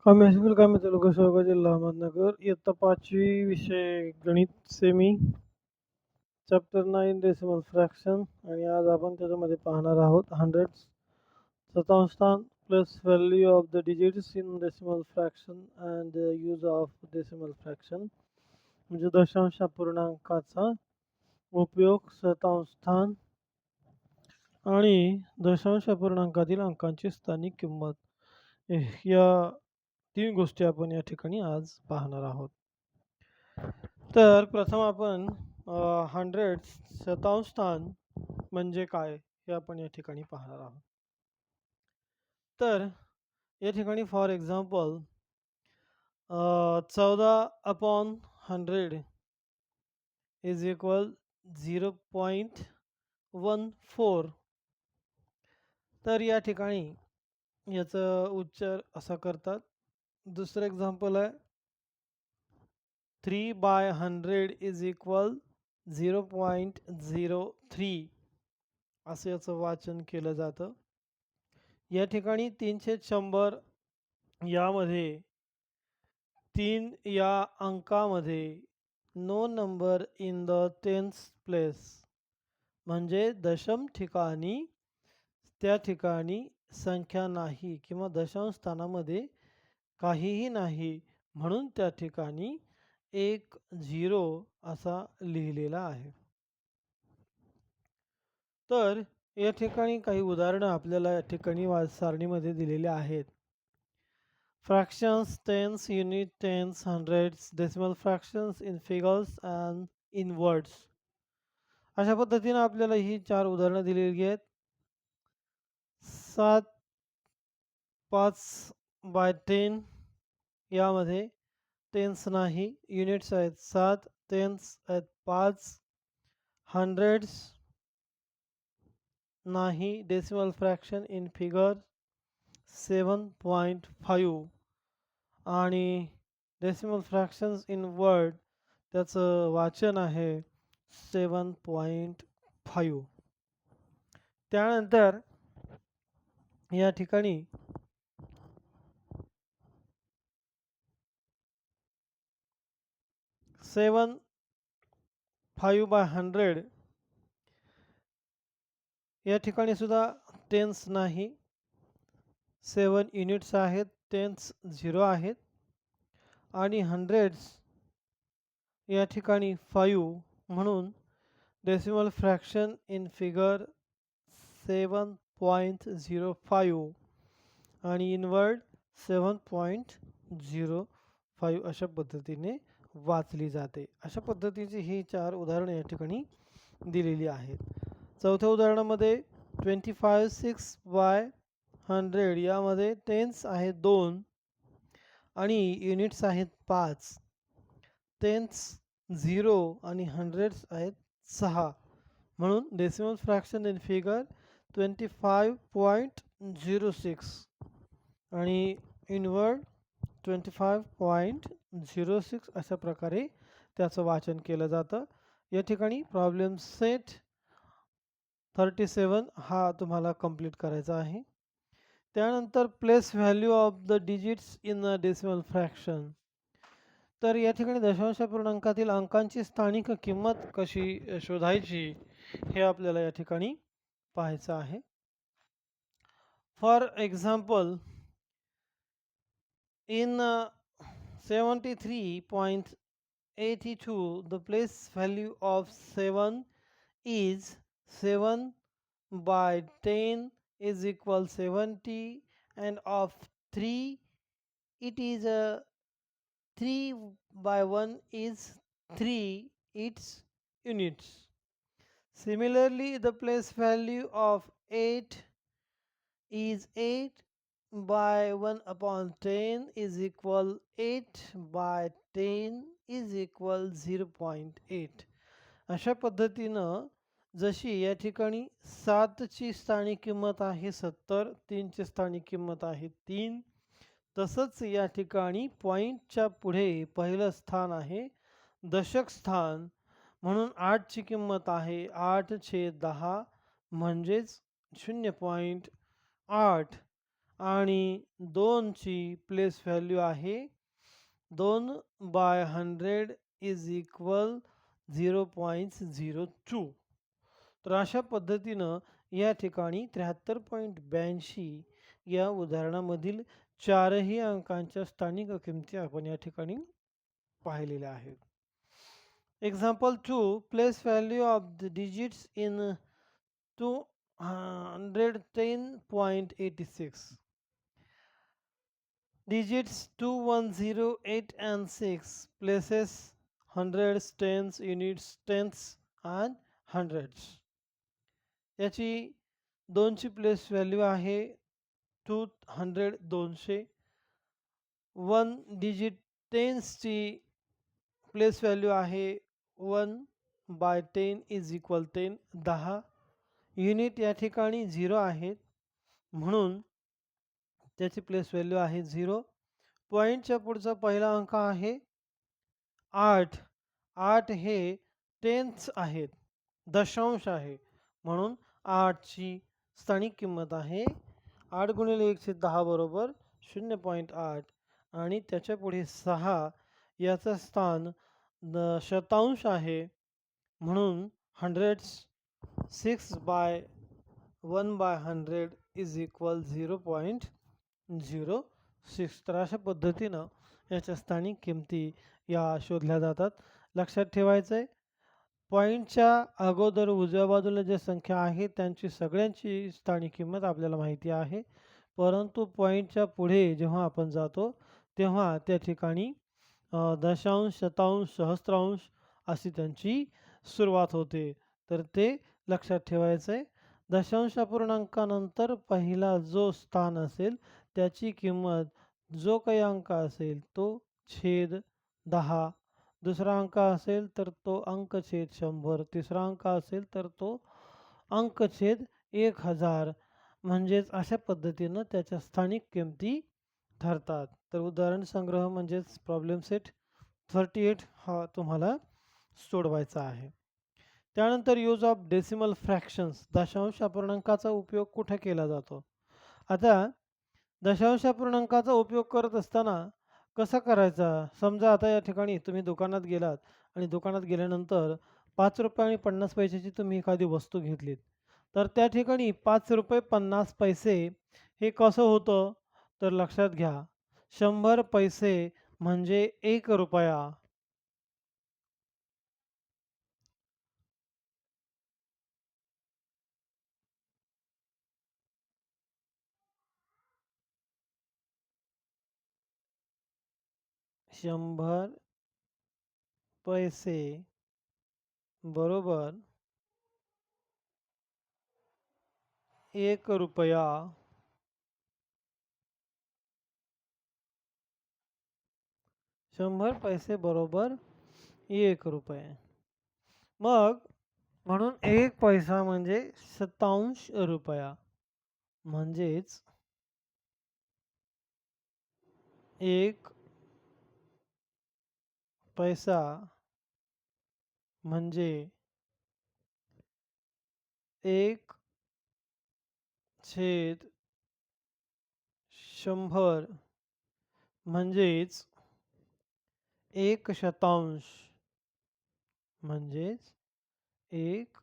कामे हायस्कूल कामे तालुका शेवगाव जिल्हा अहमदनगर इयत्ता 5वी विषय गणित सेमी चॅप्टर 9 डेसिमल फ्रॅक्शन आणि आज आपण त्याच्यामध्ये पाहणार आहोत हंड्रेड्स शतांश स्थान plus value of the digits in decimal fraction and use of decimal fraction म्हणजे दशांश अपूर्णांकाचा उपयोग शतांश स्थान आणि दशांश अपूर्णांकातील अंकांची स्थानिक किंमत या 3 गोष्टी आपण या ठिकाणी आज पाहणार आहोत. तर प्रथम आपण हंड्रेड्स शतांश स्थान म्हणजे काय हे आपण या ठिकाणी पाहणार आहोत. तर या ठिकाणी फॉर एक्झाम्पल 14/100 इज इक्वल 0.14. तर या ठिकाणी याचा उच्चार असा करतात. दुसरं एक्झाम्पल आहे 3/100 इज इक्वल 0.03 असं याचं वाचन केलं जातं. या ठिकाणी 300 यामध्ये 3 या अंकामध्ये no number in the tens place म्हणजे दशम ठिकाणी त्या ठिकाणी संख्या नाही किंवा दशांश स्थानामध्ये काहीही नाही म्हणून त्या ठिकाणी 10 असा लिहिलेला आहे. तर या ठिकाणी काही उदाहरणं आपल्याला या ठिकाणी सारणीमध्ये दिलेले आहेत. Fractions, tens, unit, tens, hundreds, decimal fractions in figures and in words. अशा पद्धतीने आपल्याला ही 4 उदाहरणं दिलेली आहेत. 7/5/10 यामध्ये टेन्स नाही, युनिट्स आहेत 7, टेन्स आहेत 5, हंड्रेड्स नाही, डेसिमल फ्रॅक्शन इन फिगर 7.5 आणि डेसिमल फ्रॅक्शन्स इन वर्ड त्याचं वाचन आहे 7.5. त्यानंतर या ठिकाणी 7/5/100 या ठिकाणी सुद्धा टेन्स नाही, 7 युनिट्स आहेत, टेन्स 0 आहेत आणि हंड्रेड्स या ठिकाणी 5 म्हणून डेसिमल फ्रॅक्शन इन फिगर 7.05 आणि इन वर्ड 7.05 अशा पद्धतीने वाचली जाते. अशा पद्धतीची ही 4 उदाहरणं या ठिकाणी दिलेली आहेत. चौथ्या उदाहरणामध्ये 25/6/100 यामध्ये टेन्स आहेत 2 आणि युनिट्स आहेत 5, टेन्स 0 आणि हंड्रेड्स आहेत 6 म्हणून डेसिमल फ्रॅक्शन इन फिगर 25.06 आणि इन वर्ड 25.06 अशा प्रकारे त्याचं वाचन केलं जातं. या ठिकाणी प्रॉब्लेम सेट 37 हा तुम्हाला कंप्लीट करायचा आहे. त्यानंतर place value of the digits in a decimal fraction. तर या ठिकाणी दशांश पूर्णांकातील अंकांची स्थानिक किंमत कशी शोधायची हे आपल्याला या ठिकाणी पाहायचं आहे. For example in 73.82 the place value of 7 is 7/10 is equal 70 and of 3 it is 3/1 is 3 its units. Similarly, the place value of 8 is 8/1/10 is equal 8/10 is equal 0.8. अशा पद्धतीनं जशी या ठिकाणी 7ची स्थानिक किंमत आहे 70, 3ची स्थानिक किंमत आहे 3, तसंच या ठिकाणी पॉईंटच्या पुढे पहिलं स्थान आहे दशक स्थान म्हणून 8ची किंमत आहे 8/10 म्हणजेच 0.8 आणि 2 ची प्लेस व्हॅल्यू आहे 2/100 इज इक्वल 0.02. तर अशा पद्धतीनं या ठिकाणी 73.82 या उदाहरणामधील चारही अंकांच्या स्थानिक किमती आपण या ठिकाणी पाहिलेल्या आहेत. Example 2. Place value of the digits in 210.86. Digits 2, 1, 0, 8 and 6. Places hundreds, tens, units, tenths and hundreds. याची 2ची प्लेस व्हॅल्यू आहे 200 200. 1 डिजिट टेन्सची प्लेस व्हॅल्यू आहे 1/10 इज इक्वल 10 10. युनिट या ठिकाणी 0 आहेत म्हणून त्याची प्लेस व्हॅल्यू आहे 0. पॉईंटच्या पुढचा पहिला अंक आहे 8. 8 हे टेन्थ्स आहेत, दशांश आहे म्हणून 8ची स्थानिक किंमत आहे 8 गुणिले 1/10 बरोबर 0.8 आणि त्याच्या पुढे 6 याचं स्थान शतांश आहे म्हणून हंड्रेड्स 6/1/100 इज इक्वल 0.06. तर अशा पद्धतीनं याच्या स्थानिक किमती या शोधल्या जातात. लक्षात ठेवायचं आहे पॉईंटच्या अगोदर उजव्या बाजूला ज्या संख्या आहे त्यांची सगळ्यांची स्थानिक किंमत आपल्याला माहिती आहे, परंतु पॉईंटच्या पुढे जेव्हा आपण जातो तेव्हा त्या ठिकाणी दशांश, शतांश, सहस्त्रांश अशी त्यांची सुरुवात होते. तर ते लक्षात ठेवायचं आहे. दशांश अपूर्णांकानंतर पहिला जो स्थान असेल त्याची किंमत जो काही अंक असेल तो छेद 10, दुसरा अंक असेल तर तो अंक छेद 100, तिसरा अंक असेल तर तो अंक छेद 1000. म्हणजेच अशा पद्धतीनं त्याच्या स्थानिक किमती ठरतात. तर उदाहरण संग्रह म्हणजेच प्रॉब्लेम सेट 38 हा तुम्हाला सोडवायचा आहे. त्यानंतर यूज ऑफ डेसिमल फ्रॅक्शन्स, दशांश अपूर्णांकाचा उपयोग कुठे केला जातो? आता दशांश अपूर्णांकाचा उपयोग करत असताना कसा करायचा? समजा आता या ठिकाणी तुम्ही दुकानात गेलात आणि दुकानात गेल्यानंतर 5 रुपये आणि 50 पैशाची तुम्ही एखादी वस्तू घेतलीत. तर त्या ठिकाणी 5 रुपये 50 पैसे हे कसं होतं? तर लक्षात घ्या 100 पैसे म्हणजे 1 रुपया. 100 पैसे बरोबर 1 रुपया. 100 पैसे बरोबर 1 रुपये. मग म्हणून 1 पैसा म्हणजे शतांश रुपया. म्हणजेच 1 पैसा म्हणजे 1/100 म्हणजेच 1 शतांश म्हणजेच 1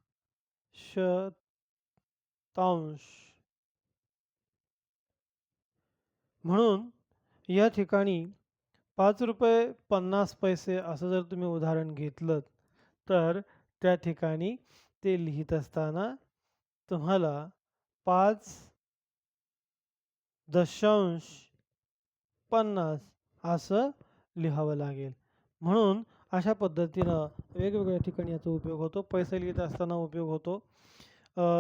शतांश. म्हणून या ठिकाणी 5 रुपये 50 पैसे असं जर तुम्ही उदाहरण घेतलं तर त्या ठिकाणी ते लिहित असताना तुम्हाला 5.50 असं लिहावं लागेल. म्हणून अशा पद्धतीनं वेगवेगळ्या ठिकाणी याचा उपयोग होतो. पैसे लिहित असताना उपयोग होतो.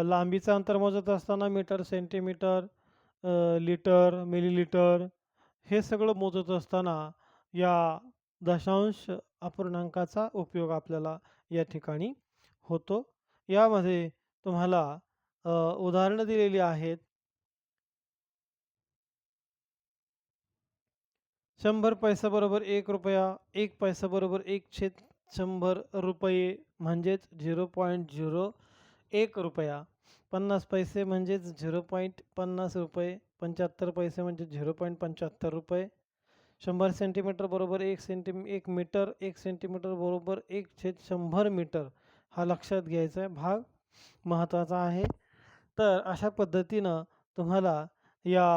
लांबीचं अंतर मोजत असताना मीटर, सेंटीमीटर, लिटर, मिलीलिटर हे सगळं मोजत असताना या दशांश अपूर्णांकाचा उपयोग आपल्याला या ठिकाणी होतो. यामध्ये तुम्हाला उदाहरणं दिलेली आहेत. 100 पैसा बरोबर 1 रुपया, 1 पैसा बरोबर 1/100 रुपये म्हणजेच 0.01 रुपया. 50 पैसे म्हणजेच 0.50 रुपये. 75 पैसे म्हणजे 0.75 रुपये. 100 सेंटीमीटर बरोबर 1 मीटर, 1 सेंटीमीटर बरोबर 1/100 मीटर हा लक्षात घ्यायचा आहे भाग महत्त्वाचा आहे. तर अशा पद्धतीनं तुम्हाला या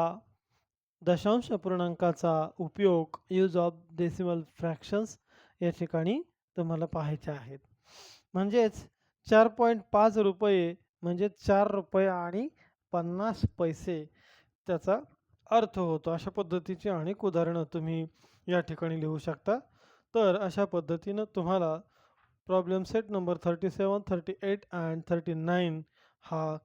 दशांश अपूर्णांकाचा उपयोग यूज ऑफ डेसिमल फ्रॅक्शन्स या ठिकाणी तुम्हाला पाहायचे आहेत. म्हणजेच 4.5 रुपये म्हणजे 4 रुपये आणि 50 पैसे त्याचा अर्थ होतो. अशा पद्धतीची अनेक उदाहरणं तुम्ही या ठिकाणी लिहू शकता. तर अशा पद्धतीनं तुम्हाला प्रॉब्लेम सेट नंबर 37, 38 अँड 39 हा